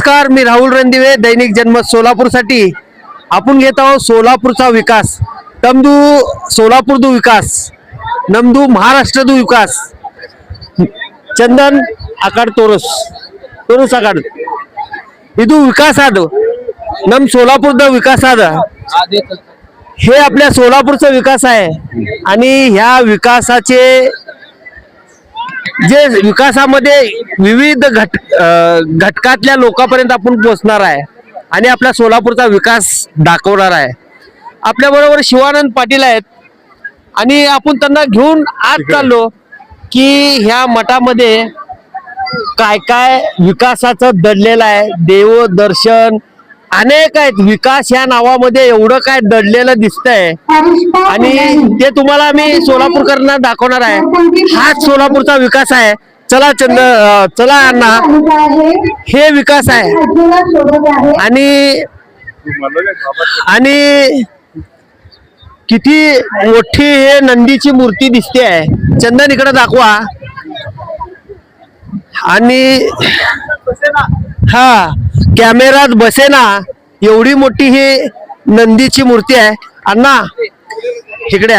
नमस्कार, मी राहुल रणदिवे, दैनिक जनमत सोलापूरसाठी आपण घेत आहोत सोलापूरचा विकास. तमदू सोलापूर दू विकास, नमदू महाराष्ट्र दू विकास. चंदन आकाड तोरस आकाड ಇದು विकास आद नम सोलापूर द विकास आद हे आपल्या सोलापूरचा विकास आहे. आणि ह्या विकासाचे जे विकासामध्ये विविध घटकातल्या लोकांपर्यंत आपण पोहोचणार आहे आणि आपल्या सोलापूरचा विकास दाखवणार आहे. आपल्या बरोबर शिवानंद पाटील आहेत आणि आपण त्यांना घेऊन आज चाललो की ह्या मठामध्ये काय काय विकासाचं दडलेलं आहे. देवदर्शन अनेक आहेत. विकास या नावामध्ये एवढं काय दडलेलं दिसतंय आणि ते तुम्हाला मी सोलापूरकरांना दाखवणार आहे. हाच सोलापूरचा विकास आहे. चला चला अण्णा, हे विकास आहे. आणि किती मोठी हे नंदीची मूर्ती दिसते आहे. चंदन इकडे दाखवा. आणि हा कॅमेरात बसेना एवढी मोठी ही नंदीची मूर्ती आहे. अण्णा इकडे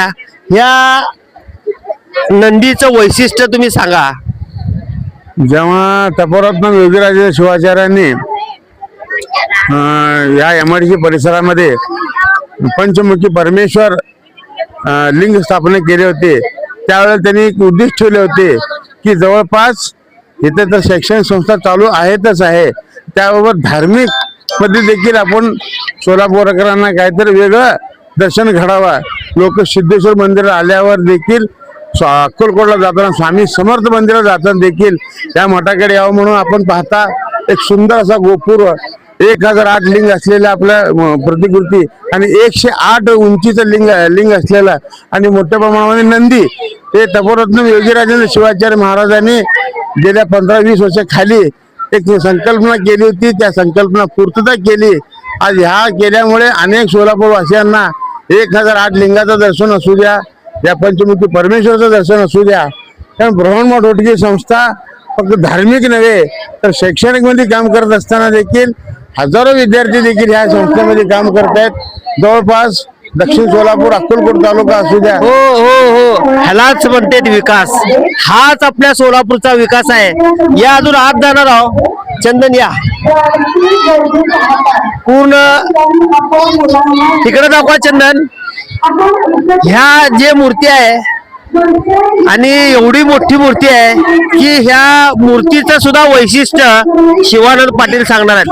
या नंदीचं वैशिष्ट्य तुम्ही सांगा. जेव्हा तपोरत्न योगीराजे शिवाचार्यांनी या एमआयडीसी परिसरामध्ये पंचमुखी परमेश्वर लिंग स्थापना केले होते, त्यावेळेला त्यांनी एक उद्दिष्ट ठेवले होते की जवळपास इथे तर शैक्षणिक संस्था चालू आहेतच आहे, त्याबरोबर धार्मिक मध्ये देखील आपण सोलापूरकरांना काहीतरी वेगळं दर्शन घडावा. लोक सिद्धेश्वर मंदिरात आल्यावर देखील अक्कलकोटला जाताना स्वामी समर्थ मंदिरात जाताना देखील या मठाकडे यावं म्हणून आपण पाहता एक सुंदर असा गोपूर 1008 लिंग असलेला आपल्या प्रतिकृती आणि 108 उंचीचं लिंग असलेला आणि मोठ्या प्रमाणामध्ये नंदी हे तपोरत्न योगीराजेंद्र शिवाचार्य महाराजांनी गेल्या 15-20 वर्षाखाली एक संकल्पना केली होती. त्या संकल्पना पूर्तता केली. आज ह्या केल्यामुळे अनेक सोलापूरवासियांना 1008 लिंगाचं दर्शन असू द्या, या पंचमुखी परमेश्वराचं दर्शन असू द्या. कारण ब्रह्ममठ होटगी संस्था फक्त धार्मिक नव्हे तर शैक्षणिक मध्ये काम करत असताना देखील हजारो विद्यार्थी देखील ह्या संस्थेमध्ये काम करत आहेत. जवळपास दक्षिण सोलापूर अक्कलकोट तालुका असू द्या. हो हो हो, ह्यालाच म्हणतात विकास. हाच आपल्या सोलापूरचा विकास आहे. या अजून आत जाणार आहो. चंदन या पूर्ण तिकडे दाखवा. चंदन ह्या जे मूर्ती आहे आणि एवढी मोठी मूर्ती आहे की ह्या मूर्तीचं सुद्धा वैशिष्ट्य शिवानंद पाटील सांगणार आहेत.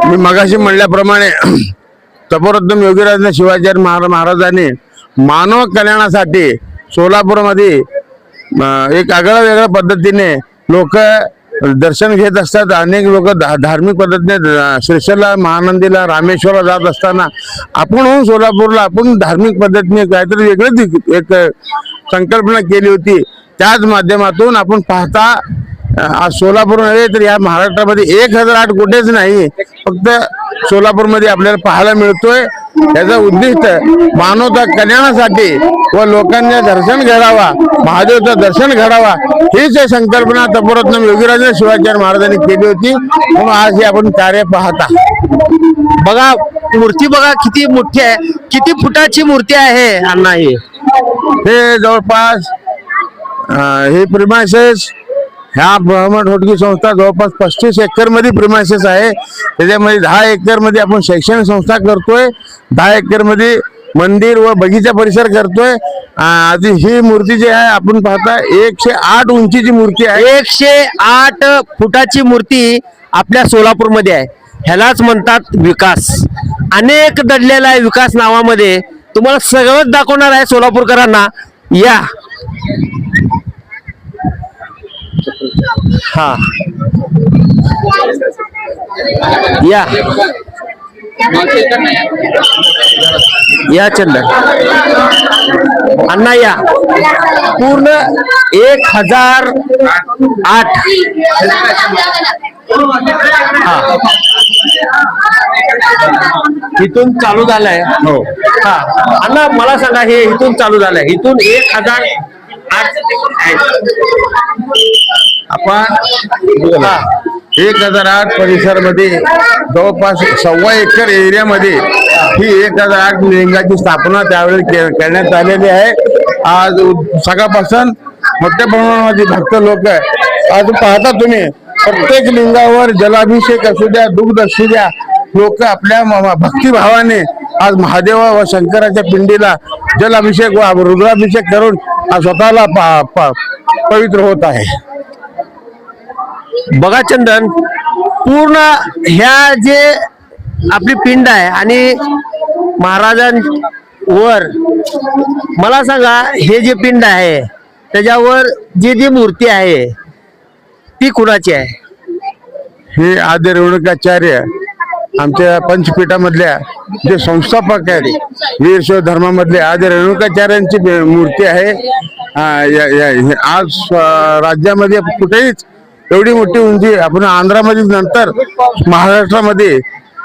मी मगाशी म्हणल्याप्रमाणे तपोरत्न योगीराज शिवाचार्य महाराजांनी मानव कल्याणासाठी सोलापूरमध्ये एक आगळ्या वेगळ्या पद्धतीने लोक दर्शन घेत असतात. अनेक लोक धार्मिक पद्धतीने श्रीशैलला, महानंदीला, रामेश्वरला जात असताना आपण सोलापूरला आपण धार्मिक पद्धतीने काहीतरी वेगळीच एक संकल्पना केली होती. त्याच माध्यमातून आपण पाहता आज सोलापूर नव्हे तर या महाराष्ट्रामध्ये 1008 कुठेच नाही, फक्त सोलापूरमध्ये आपल्याला पाहायला मिळतोय. याचं उद्दिष्ट मानवता कल्याणासाठी व लोकांना दर्शन घडावा, महादेवचं दर्शन घडावा, हीच संकल्पना तपोरत्न योगीराजे शिवाचार्य महाराजांनी केली होती. म्हणून आज हे आपण कार्य पाहता. बघा मूर्ती बघा किती मोठी आहे. किती फुटाची मूर्ती आहे अण्णा? हे जवळपास हे प्रिमायसेस ह्या ब्रह्ममठ होटगी संस्था जवळपास 35 एकर मध्ये प्रिमायसेस आहे. त्याच्यामध्ये 10 एकर मध्ये आपण शैक्षणिक संस्था करतोय, 10 एकर मध्ये मंदिर व बगीचा परिसर करतोय. आधी ही मूर्ती जी आहे आपण पाहता 108 उंचीची मूर्ती आहे. 108 फुटाची मूर्ती आपल्या सोलापूरमध्ये आहे. ह्यालाच म्हणतात विकास. अनेक दडलेला आहे विकास नावामध्ये. तुम्हाला सगळंच दाखवणार आहे सोलापूरकरांना. या हा या या चंदन अण्णा या पूर्ण 1008 हा इथून चालू झालाय. हो हा अण्णा मला सांगा हे इथून चालू झालंय. इथून 1008 आपण 1008 परिसरामध्ये जवळपास 1.25 एकर एरियामध्ये ही 1008 लिंगाची स्थापना त्यावेळी करण्यात आलेली आहे. आज सकाळपासून मोठ्या प्रमाणामध्ये भक्त लोक आज पाहता तुम्ही प्रत्येक लिंगावर जलाभिषेक असू द्या, दुग्ध असू द्या, लोक आपल्या भक्तिभावाने आज महादेवा व शंकराच्या पिंडीला जलाभिषेक व रुद्राभिषेक करून आज स्वतःला पवित्र होत आहे. बघा चंदन, पूर्ण ह्या जे आपली पिंड आहे आणि महाराजांवर मला सांगा, हे जे पिंड आहे त्याच्यावर जी मूर्ती आहे ती कुणाची आहे? हे आद्य रेणुकाचार्य आमच्या पंचपीठामधल्या जे संस्थापक आहेत, वीरशैव धर्मामधले आद्य रेणुकाचार्यांची मूर्ती आहे. आज राज्यामध्ये कुठेच एवढी मोठी उंची आपण आंध्रामध्ये नंतर महाराष्ट्रामध्ये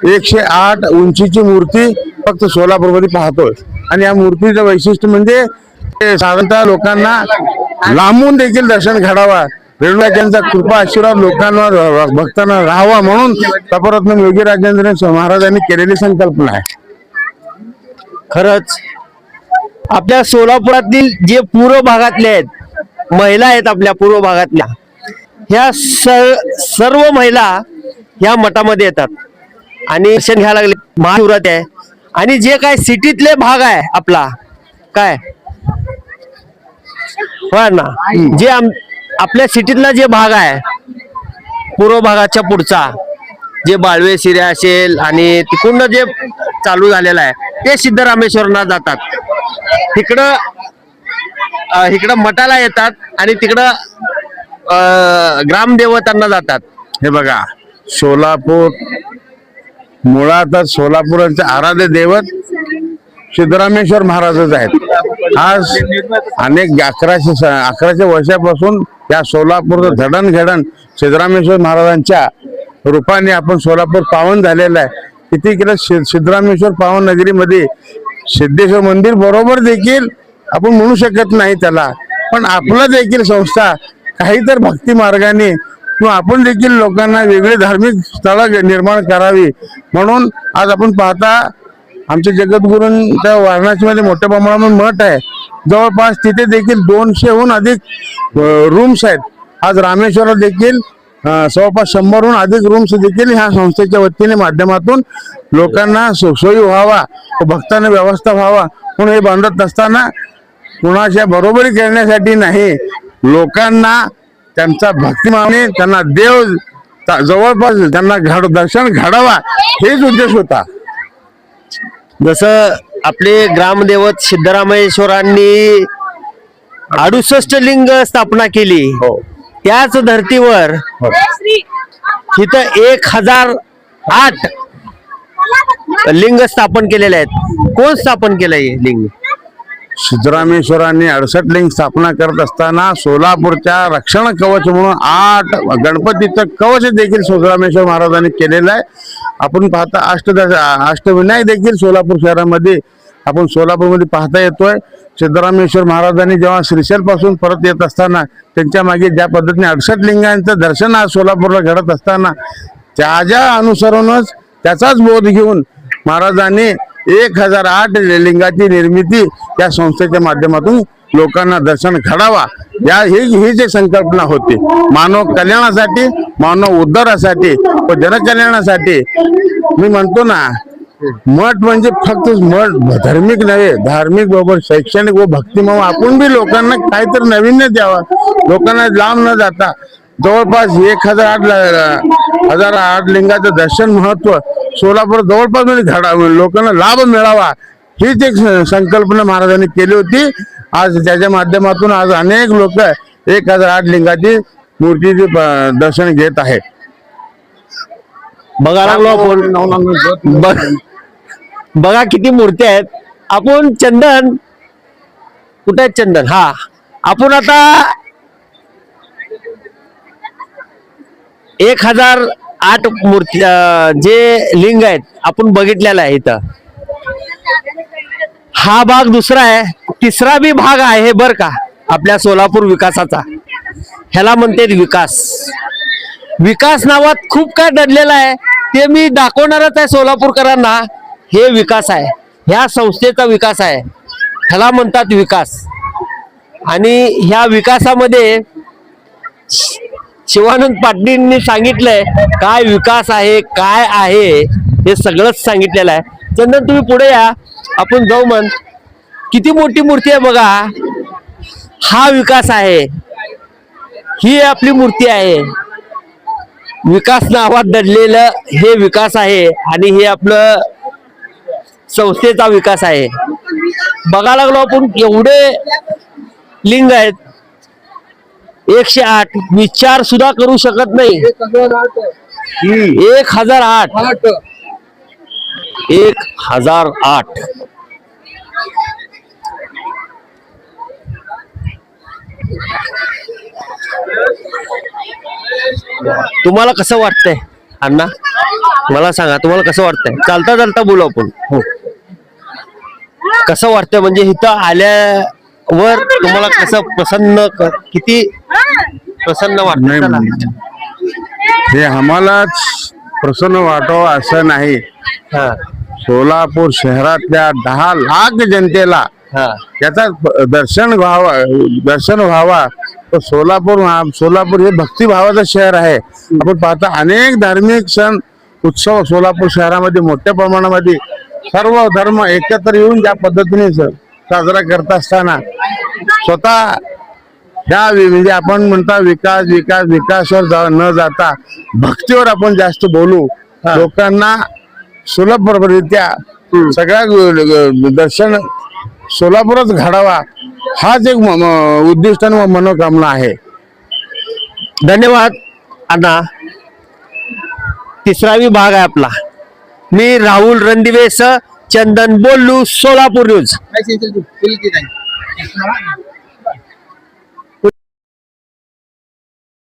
108 उंचीची मूर्ती फक्त सोलापूरमध्ये पाहतोय. आणि या मूर्तीचं वैशिष्ट्य म्हणजे साधारणतः लोकांना लांबून देखील दर्शन घडावा, रेणुकाचार्यांचा कृपा आशीर्वाद लोकांवर भक्तांना राहावा म्हणून तपोरत्न योगी राजेंद्र महाराजांनी केलेली संकल्पना आहे. खरंच आपल्या सोलापुरातील जे पूर्व भागातले आहेत महिला आहेत, आपल्या पूर्व भागातल्या ह्या सर्व महिला ह्या मठामध्ये येतात आणि दर्शन घ्यायला लागले. महाशिवरात्री आहे आणि जे काय सिटीतले भाग आहे आपला काय हो ना, जे आपल्या सिटीतला जे भाग आहे पूर्व भागाच्या पुढचा जे बाळवे सिऱ्या असेल आणि तिकडून जे चालू झालेलं आहे ते सिद्धरामेश्वरला जातात. इकडं मठाला येतात आणि तिकडं ग्रामदेवतांना जातात. हे बघा, सोलापूर मुळातच सोलापूरचे आराध्य दैवत सिद्धरामेश्वर महाराजच आहेत. आज अनेक 1100 वर्षापासून या सोलापूरचं जडणघडण सिद्धरामेश्वर महाराजांच्या रूपाने आपण सोलापूर पावन झालेलं आहे. किती केलं सिद्धरामेश्वर पावन नगरीमध्ये सिद्धेश्वर मंदिर बरोबर देखील आपण म्हणू शकत नाही त्याला, पण आपलं देखील संस्था काहीतर भक्ती मार्गाने किंवा आपण देखील लोकांना वेगळे धार्मिक स्थळं निर्माण करावी म्हणून आज आपण पाहता आमच्या जगद्गुरूंच्या वाराणसीमध्ये मोठ्या प्रमाणात मठ आहे. जवळपास तिथे देखील 200हून अधिक रूम्स आहेत. आज रामेश्वरात देखील जवळपास 100हून अधिक रूम्स देखील ह्या संस्थेच्या वतीने माध्यमातून लोकांना सोयी व्हावा, भक्तांना व्यवस्था व्हावा म्हणून हे बांधत असताना कुणाच्या बरोबरी करण्यासाठी नाही, लोकांना त्यांचा भक्तिमाने त्यांना देव जवळपास त्यांना दर्शन घडावा हेच उद्देश होता. जसं आपले ग्रामदेवत सिद्धरामेश्वरांनी 68 लिंग स्थापना केली, त्याच धर्तीवर इथं 1008 लिंग स्थापन केलेले आहेत. कोण स्थापन केलंय लिंग? सिद्धरामेश्वरांनी 68 लिंग स्थापना करत असताना सोलापूरच्या रक्षण कवच म्हणून 8 गणपतीचं कवच देखील सिद्धरामेश्वर महाराजांनी केलेलं आहे. आपण पाहता अष्टविनायक देखील सोलापूर शहरामध्ये आपण सोलापूरमध्ये पाहता येतोय. सिद्धरामेश्वर महाराजांनी जेव्हा श्रीशैल पासून परत येत असताना त्यांच्या मागे ज्या पद्धतीने 68 लिंगांचं दर्शन आज सोलापूरला घडत असताना त्याच्या अनुसरूनच त्याचाच बोध घेऊन महाराजांनी 1008 लिंगाची निर्मिती या संस्थेच्या माध्यमातून लोकांना दर्शन घडावा ही जी संकल्पना होती. मानव कल्याणासाठी, मानव उद्धारासाठी व जनकल्याणासाठी. मी म्हणतो ना, मठ म्हणजे फक्त मठ धार्मिक नव्हे, धार्मिक बरोबर शैक्षणिक व भक्तिमय आपण बी लोकांना काहीतरी नवीन द्यावा. लोकांना लांब न जाता जवळपास 1008 लिंगाचं दर्शन महत्व सोलापूर जवळपास मध्ये लोकांना लाभ मिळावा हीच एक संकल्पना महाराजांनी केली होती. आज त्याच्या माध्यमातून आज अनेक लोक 1008 लिंगाची मूर्तीचे दर्शन घेत आहेत. बघा लागलो आपण, बघा किती मूर्ती आहेत. आपण चंदन कुठे आहेत? चंदन, हा आपण आता 1008 मूर्ती जे लिंग आहेत आपण बघितलेला आहे. इथं हा भाग दुसरा आहे, तिसरा बी भाग आहे बर का आपल्या सोलापूर विकासाचा. ह्याला म्हणतात विकास. विकास नावात खूप काय दडलेलं आहे ते मी दाखवणारच आहे सोलापूरकरांना. हे विकास आहे, ह्या संस्थेचा विकास आहे, ह्याला म्हणतात विकास. आणि ह्या विकासामध्ये शिवानंद पाटलांनी सांगितलंय काय विकास आहे, काय आहे हे सगळंच सांगितलेलं आहे. चंदन तुम्ही पुढे या, आपण जाऊ. मन किती मोठी मूर्ती आहे बघा. हा विकास आहे, ही आपली मूर्ती आहे. विकास नावात दडलेलं हे विकास आहे आणि हे आपलं संस्थेचा विकास आहे. बघायला लागलो आपण एवढे लिंग आहेत, 108 विचार सुद्धा करू शकत नाही. 1008 1008. तुम्हाला कसं वाटतंय अण्णा, मला सांगा तुम्हाला कसं वाटतंय? चालता चालता बोलू आपण. हो. कसं वाटतंय म्हणजे इथं आल्यावर तुम्हाला कसं किती प्रसन्न वाटत? नाही, हे आम्हालाच प्रसन्न वाटावं असं नाही, हा सोलापूर शहरातल्या 10 लाख जनतेला हा त्याचा दर्शन व्हावा. तर सोलापूर हे भक्तिभावाचं शहर आहे. आपण पाहता अनेक धार्मिक सण उत्सव सोलापूर शहरामध्ये मोठ्या प्रमाणामध्ये सर्व धर्म एकत्र येऊन ज्या पद्धतीने साजरा करत असताना स्वतः त्या म्हणजे आपण म्हणता विकासावर न जाता भक्तीवर आपण जास्त बोलू, लोकांना सुलभरित्या सगळ्या दर्शन सोलापूरच घडावा हाच एक उद्दिष्ट आणि मनोकामना आहे. धन्यवाद अण्णा. तिसरा विभाग आहे आपला. मी राहुल रणदिवे, चंदन बोलू, सोलापूर न्यूज.